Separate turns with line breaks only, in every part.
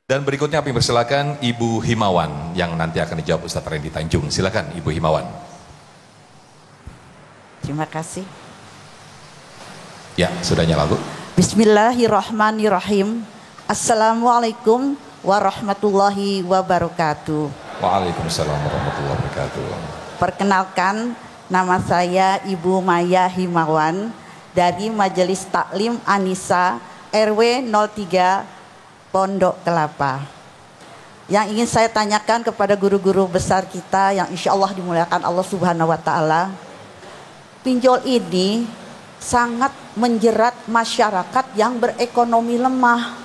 Dan berikutnya kami persilakan Ibu Himawan yang nanti akan dijawab Ustadz Randy Tanjung. Silakan Ibu Himawan.
Terima kasih.
Ya, sudah nyala Bu.
Bismillahirrahmanirrahim. Assalamualaikum warahmatullahi wabarakatuh.
Waalaikumsalam warahmatullahi wabarakatuh.
Perkenalkan, nama saya Ibu Maya Himawan dari Majelis Taklim Anisa RW 03 Pondok Kelapa. Yang ingin saya tanyakan kepada guru-guru besar kita yang insya Allah dimuliakan Allah Subhanahu wa Ta'ala, pinjol ini sangat menjerat masyarakat yang berekonomi lemah.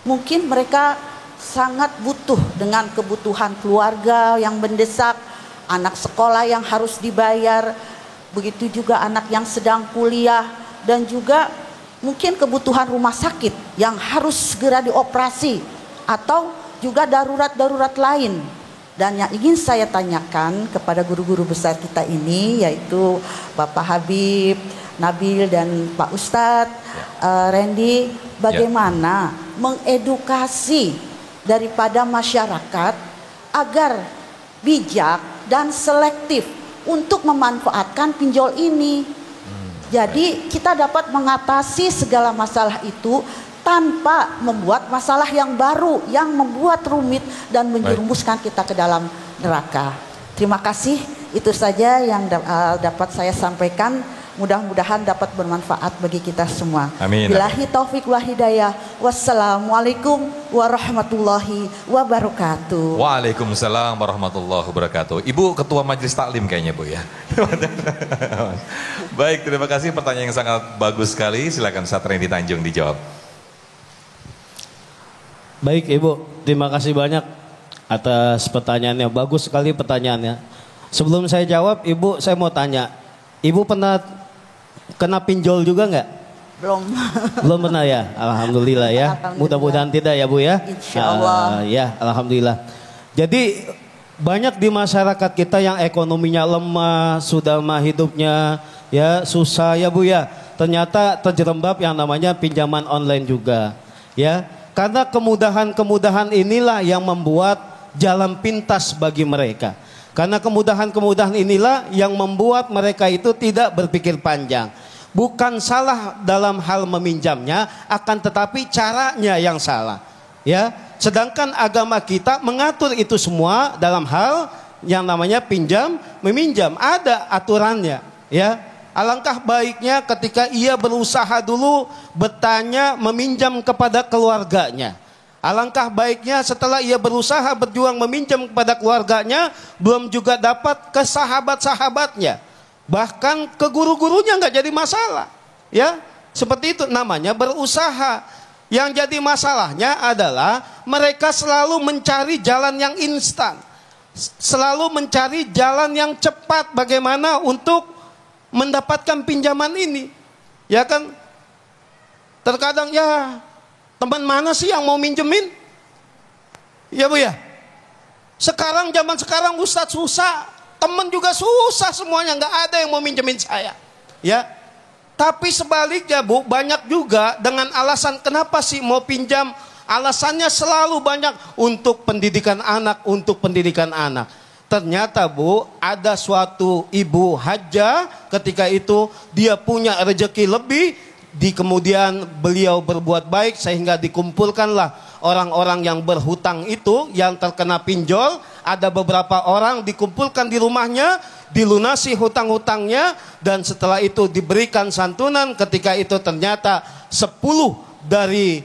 Mungkin mereka sangat butuh dengan kebutuhan keluarga yang mendesak, anak sekolah yang harus dibayar, begitu juga anak yang sedang kuliah, dan juga mungkin kebutuhan rumah sakit yang harus segera dioperasi, atau juga darurat-darurat lain. Dan yang ingin saya tanyakan kepada guru-guru besar kita ini, yaitu Bapak Habib, Nabil, dan Pak Ustadz Randy, bagaimana mengedukasi daripada masyarakat agar bijak dan selektif untuk memanfaatkan pinjol ini. Jadi kita dapat mengatasi segala masalah itu tanpa membuat masalah yang baru yang membuat rumit dan menjerumuskan kita ke dalam neraka. Terima kasih, itu saja yang dapat saya sampaikan. Mudah-mudahan dapat bermanfaat bagi kita semua.
Amin.
Billahi taufik wa hidayah. Wassalamualaikum warahmatullahi wabarakatuh.
Waalaikumsalam warahmatullahi wabarakatuh. Ibu Ketua Majelis Taklim kayaknya Bu ya. Baik, terima kasih, pertanyaan yang sangat bagus sekali. Silakan Ustadz Randy Tanjung dijawab.
Baik Ibu, terima kasih banyak atas pertanyaannya. Bagus sekali pertanyaannya. Sebelum saya jawab, Ibu, saya mau tanya, Ibu pernah kena pinjol juga nggak?
Belum.
Belum pernah ya? Alhamdulillah ya. Mudah-mudahan tidak ya Bu ya.
Insya Allah.
Ya, alhamdulillah. Jadi banyak di masyarakat kita yang ekonominya lemah, sudah mah hidupnya ya susah ya Bu ya. Ternyata terjerembab yang namanya pinjaman online juga. Ya, karena kemudahan-kemudahan inilah yang membuat jalan pintas bagi mereka. Karena kemudahan-kemudahan inilah yang membuat mereka itu tidak berpikir panjang. Bukan salah dalam hal meminjamnya, akan tetapi caranya yang salah. Ya, sedangkan agama kita mengatur itu semua dalam hal yang namanya pinjam, meminjam, ada aturannya. Ya, alangkah baiknya ketika ia berusaha dulu bertanya, meminjam kepada keluarganya. Alangkah baiknya setelah ia berusaha berjuang meminjam kepada keluarganya, belum juga dapat ke sahabat-sahabatnya, bahkan ke guru-gurunya nggak jadi masalah. Ya, seperti itu namanya berusaha. Yang jadi masalahnya adalah mereka selalu mencari jalan yang instan, selalu mencari jalan yang cepat bagaimana untuk mendapatkan pinjaman ini. Ya kan, terkadang ya, teman mana sih yang mau minjemin? Ya Bu ya. Sekarang zaman sekarang Ustadz susah, teman juga susah semuanya, nggak ada yang mau minjemin saya. Ya. Tapi sebaliknya Bu, banyak juga dengan alasan kenapa sih mau pinjam? Alasannya selalu banyak untuk pendidikan anak, untuk pendidikan anak. Ternyata Bu, ada suatu ibu hajah ketika itu dia punya rezeki lebih, di kemudian beliau berbuat baik sehingga dikumpulkanlah orang-orang yang berhutang itu yang terkena pinjol. Ada beberapa orang dikumpulkan di rumahnya, dilunasi hutang-hutangnya, dan setelah itu diberikan santunan. Ketika itu ternyata 10 dari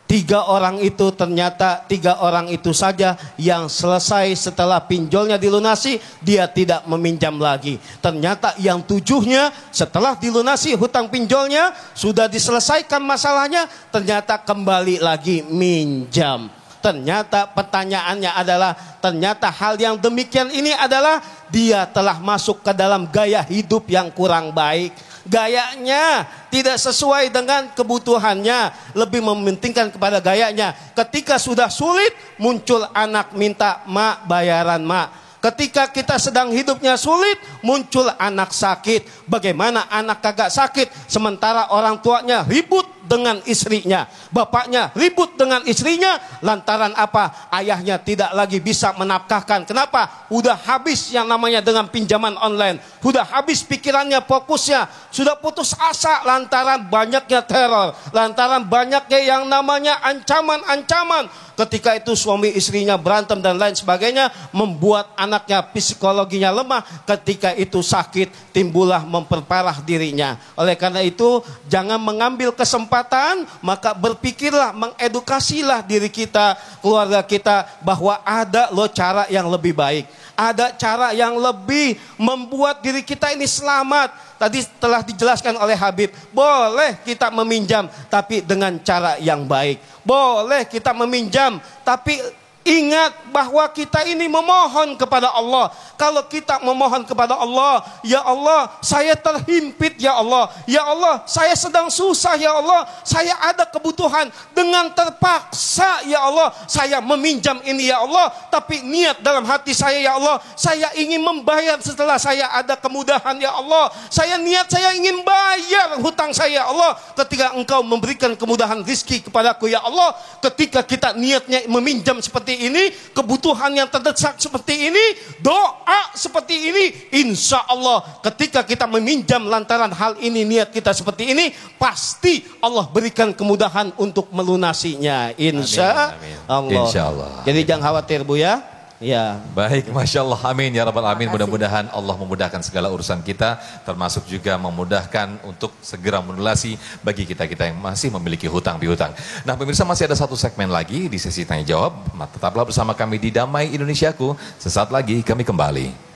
3 orang itu, ternyata 3 orang itu saja yang selesai setelah pinjolnya dilunasi, dia tidak meminjam lagi. Ternyata yang 7-nya setelah dilunasi hutang pinjolnya, sudah diselesaikan masalahnya, ternyata kembali lagi minjam. Ternyata pertanyaannya adalah, ternyata hal yang demikian ini adalah dia telah masuk ke dalam gaya hidup yang kurang baik. Gayanya tidak sesuai dengan kebutuhannya, lebih mementingkan kepada gayanya. Ketika sudah sulit, muncul anak minta, mak bayaran mak. Ketika kita sedang hidupnya sulit, muncul anak sakit. Bagaimana anak kagak sakit sementara orang tuanya ribut dengan istrinya. Bapaknya ribut dengan istrinya lantaran apa? Ayahnya tidak lagi bisa menafkahkan. Kenapa? Udah habis yang namanya dengan pinjaman online. Udah habis pikirannya, fokusnya. Sudah putus asa lantaran banyaknya teror. Lantaran banyaknya yang namanya ancaman-ancaman. Ketika itu suami istrinya berantem dan lain sebagainya, membuat anaknya psikologinya lemah. Ketika itu sakit, timbullah memperparah dirinya. Oleh karena itu, jangan mengambil kesempatan, maka berpikirlah, mengedukasilah diri kita, keluarga kita, bahwa ada loh cara yang lebih baik. Ada cara yang lebih membuat diri kita ini selamat. Tadi telah dijelaskan oleh Habib, boleh kita meminjam, tapi dengan cara yang baik. Boleh kita meminjam, tapi ingat bahwa kita ini memohon kepada Allah. Kalau kita memohon kepada Allah, ya Allah, saya terhimpit ya Allah. Ya Allah, saya sedang susah ya Allah. Saya ada kebutuhan. Dengan terpaksa ya Allah, saya meminjam ini ya Allah. Tapi niat dalam hati saya ya Allah, saya ingin membayar setelah saya ada kemudahan ya Allah. Saya ingin bayar hutang saya ya Allah. Ketika Engkau memberikan kemudahan rizki kepadaku ya Allah. Ketika kita niatnya meminjam seperti ini, kebutuhan yang terdesak seperti ini, doa seperti ini, insya Allah ketika kita meminjam lantaran hal ini, niat kita seperti ini, pasti Allah berikan kemudahan untuk melunasinya, insya Allah.
Insya Allah.
Jadi jangan khawatir Bu ya. Ya.
Baik, Masya Allah, amin ya Rabbal Alamin. Mudah-mudahan Allah memudahkan segala urusan kita, termasuk juga memudahkan untuk segera melunasi bagi kita-kita yang masih memiliki hutang piutang. Nah pemirsa, masih ada satu segmen lagi di sesi tanya jawab. Tetaplah bersama kami di Damai Indonesiaku. Sesaat lagi kami kembali.